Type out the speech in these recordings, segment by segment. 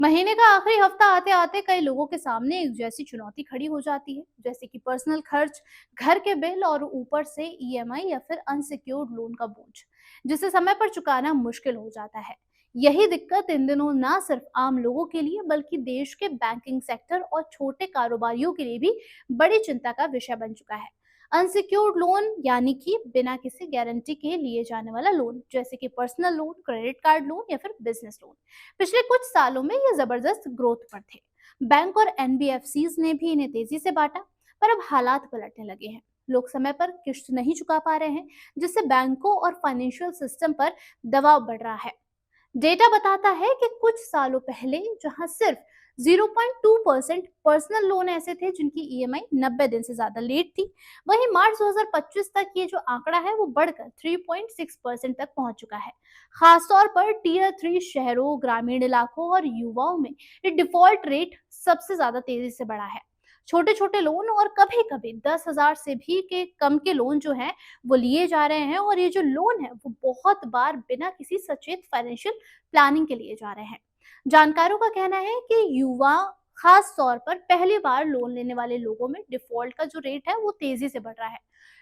महीने का आखिरी हफ्ता आते आते कई लोगों के सामने एक जैसी चुनौती खड़ी हो जाती है, जैसे कि पर्सनल खर्च, घर के बिल और ऊपर से ईएमआई या फिर अनसिक्योर्ड लोन का बोझ, जिसे समय पर चुकाना मुश्किल हो जाता है। यही दिक्कत इन दिनों ना सिर्फ आम लोगों के लिए बल्कि देश के बैंकिंग सेक्टर और छोटे कारोबारियों के लिए भी बड़ी चिंता का विषय बन चुका है। अनसिक्योर्ड लोन यानी कि बिना किसी गारंटी के लिए जाने वाला लोन, जैसे कि personal loan, credit card loan या फिर बिजनेस लोन, पिछले कुछ सालों में ये जबरदस्त ग्रोथ पर थे। बैंक और एनबीएफसीज ने भी इन्हें तेजी से बांटा, पर अब हालात पलटने लगे हैं। लोग समय पर किश्त नहीं चुका पा रहे हैं, जिससे बैंकों और फाइनेंशियल सिस्टम पर दबाव बढ़ रहा है। डेटा बताता है कि कुछ सालों पहले जहां सिर्फ 0.2% पर्सनल लोन ऐसे थे जिनकी ईएमआई 90 दिन से ज्यादा लेट थी, वहीं मार्च 2025 तक ये जो आंकड़ा है वो बढ़कर 3.6% तक पहुंच चुका है। खासतौर पर टीयर 3 शहरों, ग्रामीण इलाकों और युवाओं में ये डिफॉल्ट रेट सबसे ज्यादा तेजी से बढ़ा है। छोटे छोटे लोन और कभी कभी 10,000 से भी के कम के लोन जो हैं वो लिए जा रहे हैं, और ये जो लोन है वो बहुत बार बिना किसी सचेत फाइनेंशियल प्लानिंग के लिए जा रहे हैं। जानकारों का कहना है कि युवा, खास तौर पर पहली बार लोन लेने वाले लोगों में डिफॉल्ट का जो रेट है वो तेजी से बढ़ रहा है।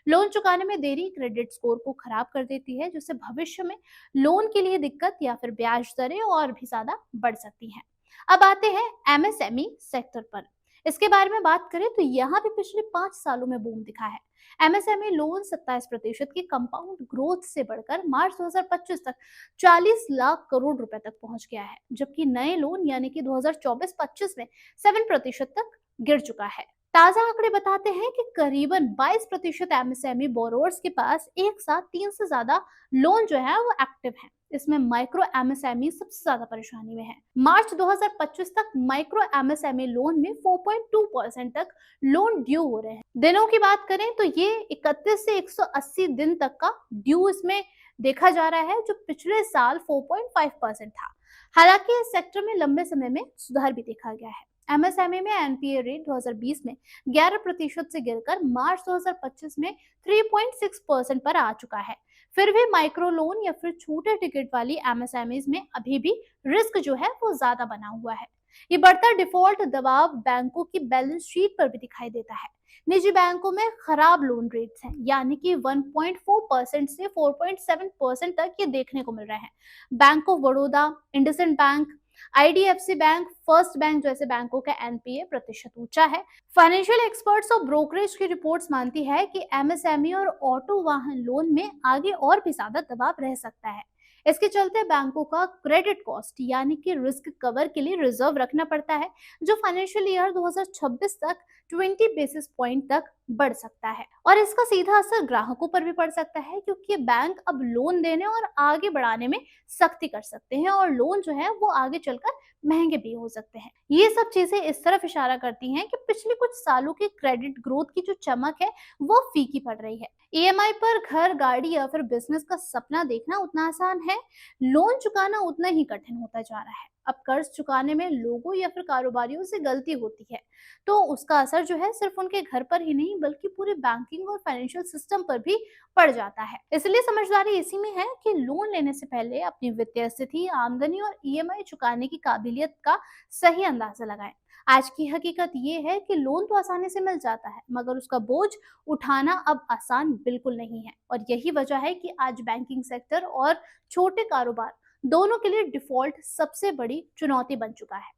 लोन चुकाने में देरी क्रेडिट स्कोर को खराब कर देती है, जिससे भविष्य में लोन के लिए दिक्कत या फिर ब्याज दरें और भी ज्यादा बढ़ सकती हैं। अब आते हैं एमएसएमई सेक्टर पर। इसके बारे में बात करें तो यहाँ भी पिछले 5 सालों में बूम दिखा है। एमएसएमई लोन 27% की कंपाउंड ग्रोथ से बढ़कर मार्च 2025 तक 40 लाख करोड़ रुपए तक पहुंच गया है, जबकि नए लोन यानी कि 2024-25 में 7% तक गिर चुका है। ताजा आंकड़े बताते हैं कि करीबन 22% एमएसएमई बोरोवर्स के पास एक साथ 3 से ज्यादा लोन जो है वो एक्टिव है। इसमें माइक्रो एमएसएमई सबसे ज्यादा परेशानी में है। मार्च 2025 तक माइक्रो एमएसएमई लोन में 4.2% तक लोन ड्यू हो रहे हैं। दिनों की बात करें तो ये 31 से 180 दिन तक का ड्यू इसमें देखा जा रहा है, जो पिछले साल 4.5% था। हालांकि इस सेक्टर में लंबे समय में सुधार भी देखा गया है। एमएसएमई में एनपीए रेट 2020 में 11% से गिरकर मार्च 2025 में 3.6% पर आ चुका है। फिर भी माइक्रो लोन या फिर छोटे टिकट वाली एमएसएमईज में अभी भी रिस्क जो है वो ज्यादा बना हुआ है। ये बढ़ता डिफॉल्ट दबाव बैंकों की बैलेंस शीट पर भी दिखाई देता है। निजी बैंकों में खराब लोन रेट्स हैं, यानी कि 1.4% से 4.7% तक ये देखने को मिल रहे हैं। Bank of Baroda, IndusInd bank, IDFC bank, first bank जैसे बैंकों का एनपीए प्रतिशत ऊंचा है। फाइनेंशियल एक्सपर्ट्स और ब्रोकरेज की रिपोर्ट्स मानती है कि एमएसएमई और ऑटो वाहन लोन में आगे और भी ज्यादा दबाव रह सकता है। इसके चलते बैंकों का क्रेडिट कॉस्ट यानी कि रिस्क कवर के लिए रिजर्व रखना पड़ता है, जो फाइनेंशियल ईयर 2026 तक 20 बेसिस पॉइंट तक बढ़ सकता है। और इसका सीधा असर ग्राहकों पर भी पड़ सकता है, क्योंकि बैंक अब लोन देने और आगे बढ़ाने में सख्ती कर सकते हैं, और लोन जो है वो आगे चलकर महंगे भी हो सकते हैं। ये सब चीजें इस तरफ इशारा करती हैं कि पिछले कुछ सालों की क्रेडिट ग्रोथ की जो चमक है वो फीकी पड़ रही है। ईएमआई पर घर, गाड़ी या फिर बिजनेस का सपना देखना उतना आसान है, लोन चुकाना उतना ही कठिन होता जा रहा है। अब कर्ज चुकाने में लोगों या फिर कारोबारियों से गलती होती है, तो उसका असर जो है सिर्फ उनके घर पर ही नहीं बल्कि पूरे बैंकिंग और फाइनेंशियल सिस्टम पर भी पड़ जाता है। इसलिए समझदारी इसी में है कि लोन लेने से पहले अपनी वित्तीय स्थिति, आमदनी और ईएमआई चुकाने की काबिलियत का सही अंदाजा लगाएं। आज की हकीकत ये है कि लोन तो आसानी से मिल जाता है, मगर उसका बोझ उठाना अब आसान बिल्कुल नहीं है, और यही वजह है कि आज बैंकिंग सेक्टर और छोटे कारोबार दोनों के लिए डिफॉल्ट सबसे बड़ी चुनौती बन चुका है।